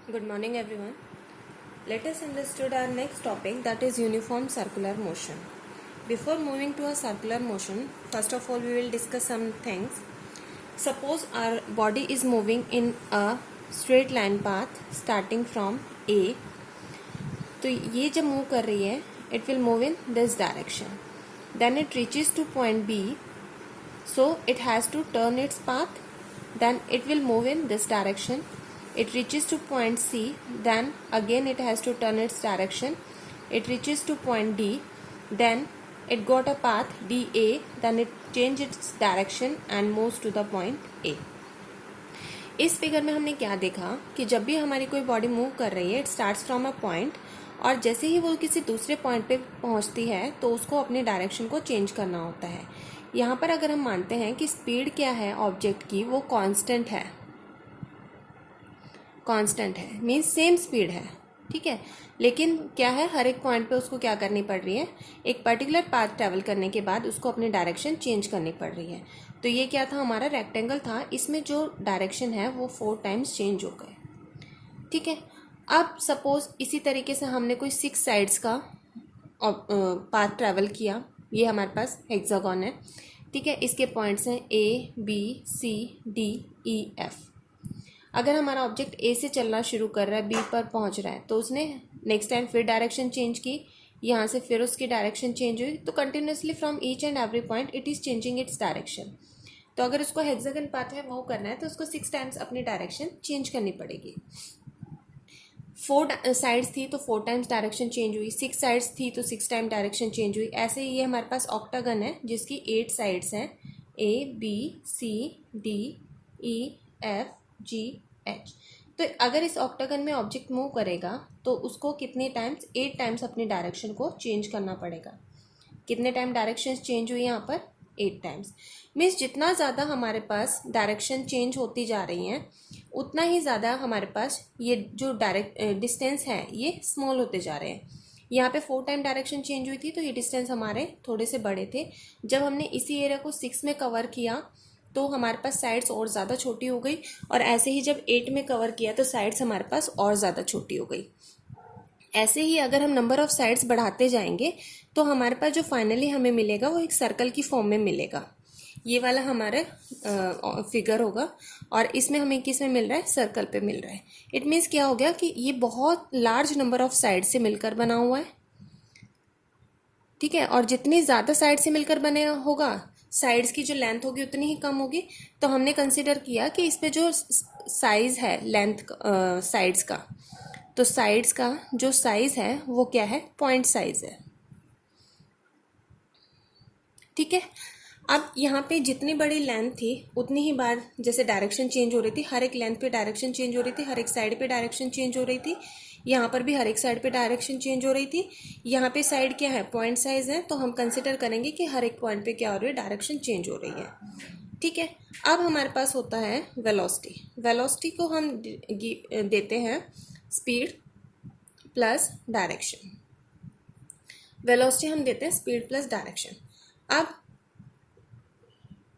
Good morning everyone. Let us understand our next topic, that is uniform circular motion. Before moving to a circular motion, first of all we will discuss some things. Suppose our body is moving in a straight line path starting from A. तो ये जब move कर रही है it will move in this direction. Then it reaches to point B. So it has to turn its path. Then it will move in this direction. It reaches to point C, then again it has to turn its direction. It reaches to point D, then it got a path DA, then it changes its direction and moves to the point A. इस figure में हमने क्या देखा कि जब भी हमारी कोई बॉडी मूव कर रही है, it starts from a point, और जैसे ही वो किसी दूसरे पॉइंट पे पहुंचती है तो उसको अपने डायरेक्शन को चेंज करना होता है. यहाँ पर अगर हम मानते हैं कि स्पीड क्या है ऑब्जेक्ट की, वो कांस्टेंट है, मीन्स सेम स्पीड है, ठीक है. लेकिन क्या है, हर एक पॉइंट पे उसको क्या करनी पड़ रही है, एक पर्टिकुलर पाथ ट्रैवल करने के बाद उसको अपनी डायरेक्शन चेंज करनी पड़ रही है. तो ये क्या था, हमारा रेक्टेंगल था, इसमें जो डायरेक्शन है वो 4 टाइम्स चेंज हो गए, ठीक है. अब सपोज इसी तरीके से हमने कोई 6 साइड्स का पाथ ट्रैवल किया. ये हमारे पास हेक्सागोन है, ठीक है. इसके पॉइंट्स हैं ABCDEF. अगर हमारा ऑब्जेक्ट ए से चलना शुरू कर रहा है, बी पर पहुंच रहा है, तो उसने नेक्स्ट टाइम फिर डायरेक्शन चेंज की, यहाँ से फिर उसकी डायरेक्शन चेंज हुई. तो continuously from each and every point it is changing its direction. तो अगर उसको हेक्सागन पाथ में मूव करना है तो उसको 6 टाइम्स अपनी डायरेक्शन चेंज करनी पड़ेगी. 4 साइड्स थी तो 4 टाइम्स डायरेक्शन चेंज हुई, 6 साइड्स थी तो 6 टाइम डायरेक्शन चेंज हुई. ऐसे ही ये हमारे पास ऑक्टागन है जिसकी 8 साइड्स हैं, ABCDEFGH. तो अगर इस ऑक्टागन में ऑब्जेक्ट मूव करेगा तो उसको कितने टाइम्स, 8 टाइम्स अपनी डायरेक्शन को चेंज करना पड़ेगा. कितने टाइम डायरेक्शन चेंज हुई यहाँ पर, 8 टाइम्स. मीन्स जितना ज़्यादा हमारे पास डायरेक्शन चेंज होती जा रही हैं उतना ही ज़्यादा हमारे पास ये जो डिस्टेंस है ये स्मॉल होते जा रहे हैं. यहाँ पे 4 टाइम डायरेक्शन चेंज हुई थी तो ये डिस्टेंस हमारे थोड़े से बड़े थे. जब हमने इसी एरिया को 6 में कवर किया तो हमारे पास साइड्स और ज़्यादा छोटी हो गई, और ऐसे ही जब 8 में कवर किया तो साइड्स हमारे पास और ज़्यादा छोटी हो गई. ऐसे ही अगर हम नंबर ऑफ़ साइड्स बढ़ाते जाएंगे तो हमारे पास जो फाइनली हमें मिलेगा वो एक सर्कल की फॉर्म में मिलेगा. ये वाला हमारा फिगर होगा और इसमें हमें किस में मिल रहा है, सर्कल पे मिल रहा है. इट मीन्स क्या हो गया कि ये बहुत लार्ज नंबर ऑफ साइड से मिलकर बना हुआ है, ठीक है. और जितनी ज़्यादा साइड से मिलकर बने होगा, साइड्स की जो लेंथ होगी उतनी ही कम होगी. तो हमने कंसिडर किया कि इस पे जो साइज़ है लेंथ साइड्स का, तो साइड्स का जो साइज़ है वो क्या है, पॉइंट साइज़ है, ठीक है. अब यहाँ पे जितनी बड़ी लेंथ थी उतनी ही बार जैसे डायरेक्शन चेंज हो रही थी, हर एक लेंथ पे डायरेक्शन चेंज हो रही थी, हर एक साइड पे डायरेक्शन चेंज हो रही थी. यहाँ पर भी हर एक साइड पे डायरेक्शन चेंज हो रही थी. यहाँ पे साइड क्या है, पॉइंट साइज है, तो हम कंसिडर करेंगे कि हर एक पॉइंट पे क्या हो रही है, डायरेक्शन चेंज हो रही है, ठीक है. अब हमारे पास होता है वेलोसिटी. वेलोसिटी को हम देते हैं स्पीड प्लस डायरेक्शन. वेलोसिटी हम देते हैं स्पीड प्लस डायरेक्शन. अब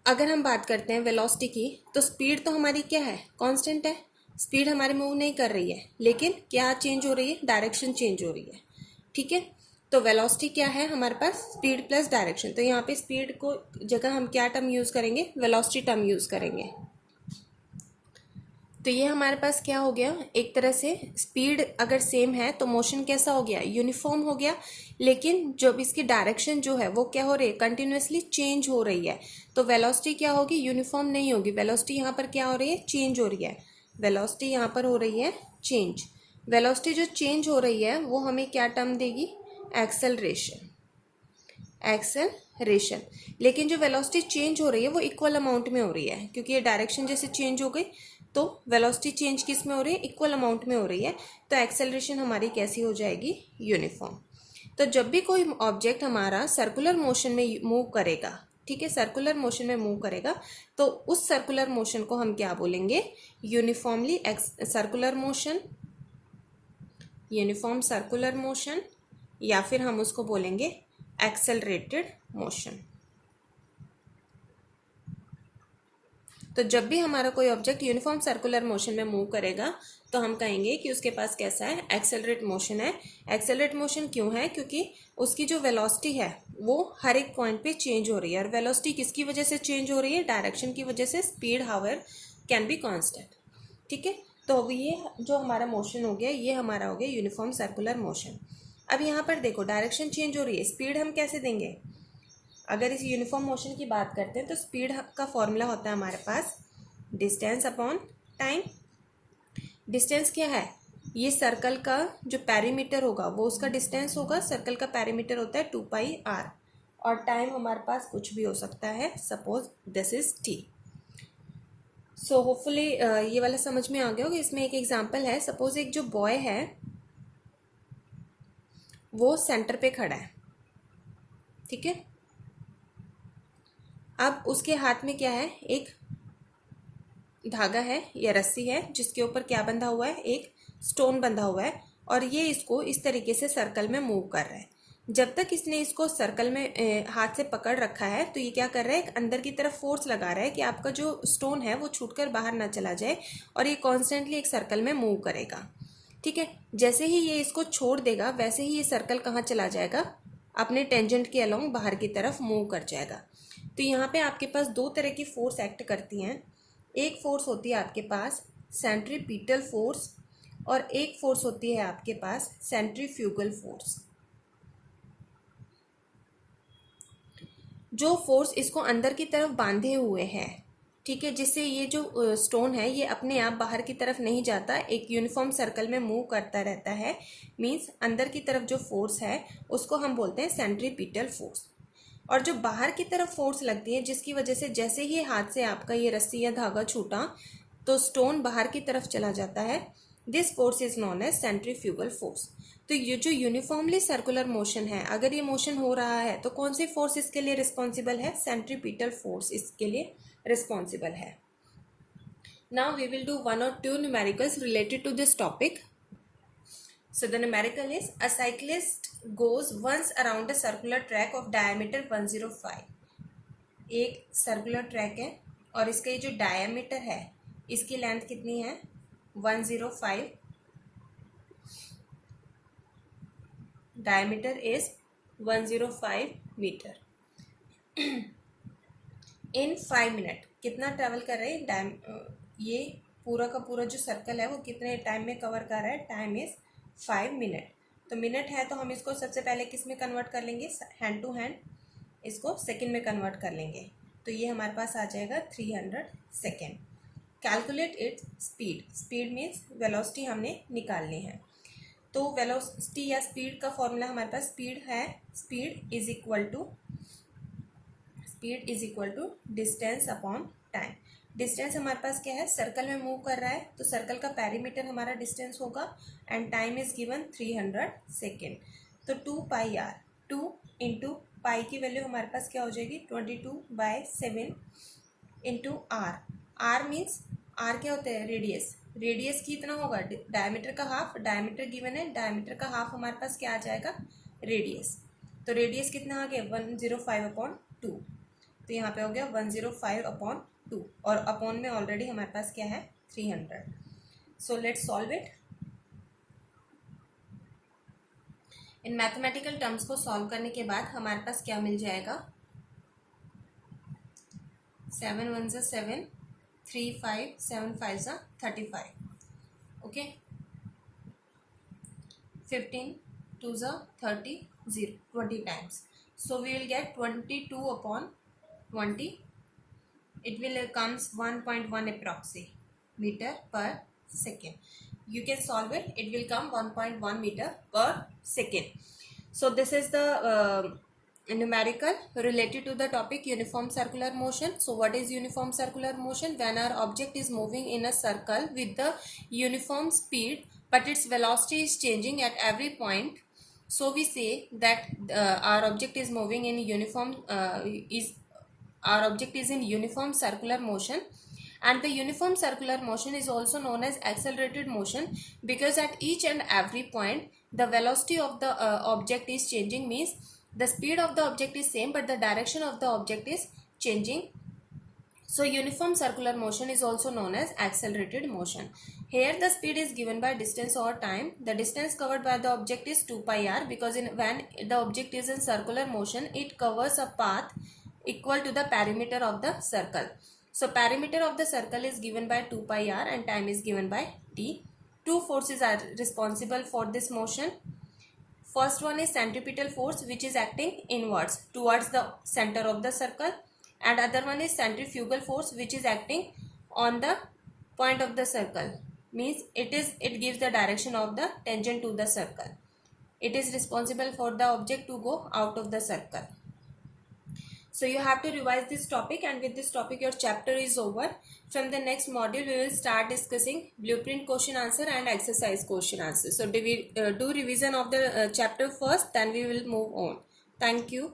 अगर हम बात करते हैं वेलोसिटी की, तो स्पीड तो हमारी क्या है, कांस्टेंट है. स्पीड हमारी मूव नहीं कर रही है, लेकिन क्या चेंज हो रही है, डायरेक्शन चेंज हो रही है, ठीक है. तो वेलोसिटी क्या है हमारे पास, स्पीड प्लस डायरेक्शन. तो यहाँ पे स्पीड को जगह हम क्या टर्म यूज़ करेंगे, वेलोसिटी टर्म यूज़ करेंगे. तो ये हमारे पास क्या हो गया, एक तरह से स्पीड अगर सेम है तो मोशन कैसा हो गया, यूनिफॉर्म हो गया. लेकिन जब इसकी डायरेक्शन जो है वो क्या हो रही है, कंटिन्यूसली चेंज हो रही है. तो वेलोसिटी क्या होगी, यूनिफॉर्म नहीं होगी. वेलोसिटी यहाँ पर क्या हो रही है, चेंज हो रही है. वेलोसिटी यहाँ पर हो रही है चेंज. वेलोसिटी जो चेंज हो रही है वो हमें क्या टर्म देगी, एक्सेलरेशन. एक्सेलरेशन. लेकिन जो वेलोसिटी चेंज हो रही है वो इक्वल अमाउंट में हो रही है, क्योंकि ये डायरेक्शन जैसे चेंज हो गई तो वेलोसिटी चेंज किस में हो रही है, इक्वल अमाउंट में हो रही है. तो एक्सेलरेशन हमारी कैसी हो जाएगी, यूनिफॉर्म. तो जब भी कोई ऑब्जेक्ट हमारा सर्कुलर मोशन में मूव करेगा, ठीक है, सर्कुलर मोशन में मूव करेगा, तो उस सर्कुलर मोशन को हम क्या बोलेंगे, uniformly circular motion, uniform circular motion, या फिर हम उसको बोलेंगे एक्सेलरेटेड मोशन. तो जब भी हमारा कोई ऑब्जेक्ट यूनिफॉर्म सर्कुलर मोशन में मूव करेगा तो हम कहेंगे कि उसके पास कैसा है, एक्सेलरेट मोशन है। एक्सेलरेट मोशन क्यों है? क्योंकि उसकी जो वेलोसिटी है वो हर एक पॉइंट पे चेंज हो रही है। और वेलोसिटी किसकी वजह से चेंज हो रही है? डायरेक्शन की वजह से। Speed however can be constant. ठीक है, तो अब ये जो हमारा मोशन हो गया, ये हमारा हो गया यूनिफॉर्म सर्कुलर मोशन। अब यहाँ पर देखो डायरेक्शन चेंज हो रही है, स्पीड हम कैसे देंगे? अगर इस यूनिफॉर्म मोशन की बात करते हैं तो स्पीड का फॉर्मूला होता है हमारे पास डिस्टेंस अपॉन टाइम। डिस्टेंस क्या है? ये सर्कल का जो पेरीमीटर होगा वो उसका डिस्टेंस होगा। सर्कल का पेरीमीटर होता है 2πr। और टाइम हमारे पास कुछ भी हो सकता है, suppose this is t। So hopefully ये वाला समझ में आ गया होगा। इसमें एक एग्जांपल है, सपोज एक जो बॉय है वो सेंटर पे खड़ा है, ठीक है। अब उसके हाथ में क्या है? एक धागा है या रस्सी है जिसके ऊपर क्या बंधा हुआ है? एक स्टोन बंधा हुआ है। और ये इसको इस तरीके से सर्कल में मूव कर रहा है। जब तक इसने इसको सर्कल में हाथ से पकड़ रखा है तो ये क्या कर रहा है? एक अंदर की तरफ फोर्स लगा रहा है कि आपका जो स्टोन है वो छूटकर बाहर ना चला जाए, और ये कॉन्स्टेंटली एक सर्कल में मूव करेगा। ठीक है, जैसे ही ये इसको छोड़ देगा वैसे ही ये सर्कल कहाँ चला जाएगा? अपने टेंजेंट के अलोंग बाहर की तरफ मूव कर जाएगा। तो यहाँ पे आपके पास दो तरह की फोर्स एक्ट करती हैं। एक फोर्स होती है आपके पास सेंट्रीपिटल फोर्स, और एक फोर्स होती है आपके पास सेंट्रीफ्यूगल फोर्स। जो फोर्स इसको अंदर की तरफ बांधे हुए है, ठीक है, जिससे ये जो स्टोन है ये अपने आप बाहर की तरफ नहीं जाता, एक यूनिफॉर्म सर्कल में मूव करता रहता है। मींस अंदर की तरफ जो फोर्स है उसको हम बोलते हैं सेंट्रीपिटल फोर्स। और जो बाहर की तरफ फोर्स लगती है जिसकी वजह से जैसे ही हाथ से आपका ये रस्सी या धागा छूटा तो स्टोन बाहर की तरफ चला जाता है, this force is known as centrifugal force. तो ये जो यूनिफॉर्मली सर्कुलर मोशन है, अगर ये मोशन हो रहा है तो कौन सी फोर्स इसके लिए रिस्पॉन्सिबल है? सेंट्रीपिटल फोर्स इसके लिए रिस्पॉन्सिबल है। Now we will do 1 or 2 numericals related to this topic. So the numerical is a cyclist goes once around a circular track of diameter 105. एक सर्कुलर ट्रैक है और इसका ये जो डायमीटर है इसकी लेंथ कितनी है? 105. Diameter is 105 metre. In 5 minute कितना ट्रेवल कर रहे हैं? ये पूरा का पूरा जो सर्कल है वो कितने टाइम में कवर कर रहा है? Time is 5 minute. तो मिनट है तो हम इसको सबसे पहले किस में कन्वर्ट कर लेंगे? हैंड टू हैंड इसको सेकंड में कन्वर्ट कर लेंगे. तो ये हमारे पास आ जाएगा 300 second. Calculate its speed. Speed means velocity हमने निकालनी है. तो वेलोसिटी या स्पीड का फॉर्मूला हमारे पास स्पीड है. Speed is equal to distance upon time. Distance हमारे पास क्या है? सर्कल में मूव कर रहा है तो सर्कल का पेरीमीटर हमारा डिस्टेंस होगा and time is given 300 second. तो 2πr, 2 इंटू पाई की वैल्यू हमारे पास क्या हो जाएगी? 22/7 into R. R means R क्या होता है? रेडियस. रेडियस कितना होगा? डायमीटर का हाफ. डायमीटर गिवन है, डायमीटर का हाफ हमारे पास क्या आ जाएगा? रेडियस. तो रेडियस कितना आ गया? 105/2. तो यहाँ पे हो गया 105/2 और अपॉन में ऑलरेडी हमारे पास क्या है? 300. So let's solve it. In mathematical terms को सॉल्व करने के बाद हमारे पास क्या मिल जाएगा? 7 1 ज़ा 7, 3 5, 7 5 ज़ा 35. ओके, 15 2 ज़ा 30, 20 times. So we will get 22/20. It will comes 1.1 approximate meter per second. You can solve it. It will come 1.1 meter per second. So this is the numerical related to the topic uniform circular motion. So what is uniform circular motion? When our object is moving in a circle with the uniform speed but its velocity is changing at every point. So we say that our object is moving in uniform our object is in uniform circular motion, and the uniform circular motion is also known as accelerated motion because at each and every point the velocity of the object is changing. Means the speed of the object is same but the direction of the object is changing. So uniform circular motion is also known as accelerated motion. Here the speed is given by distance or time. The distance covered by the object is 2 pi r, because when the object is in circular motion, it covers a path equal to the perimeter of the circle. So perimeter of the circle is given by 2 pi r and time is given by t. Two forces are responsible for this motion. First one is centripetal force, which is acting inwards towards the center of the circle, and other one is centrifugal force, which is acting on the point of the circle. Means it gives the direction of the tangent to the circle. It is responsible for the object to go out of the circle. So you have to revise this topic, and with this topic your chapter is over. From the next module we will start discussing blueprint question answer and exercise question answer. So do revision of the chapter first, then we will move on. Thank you.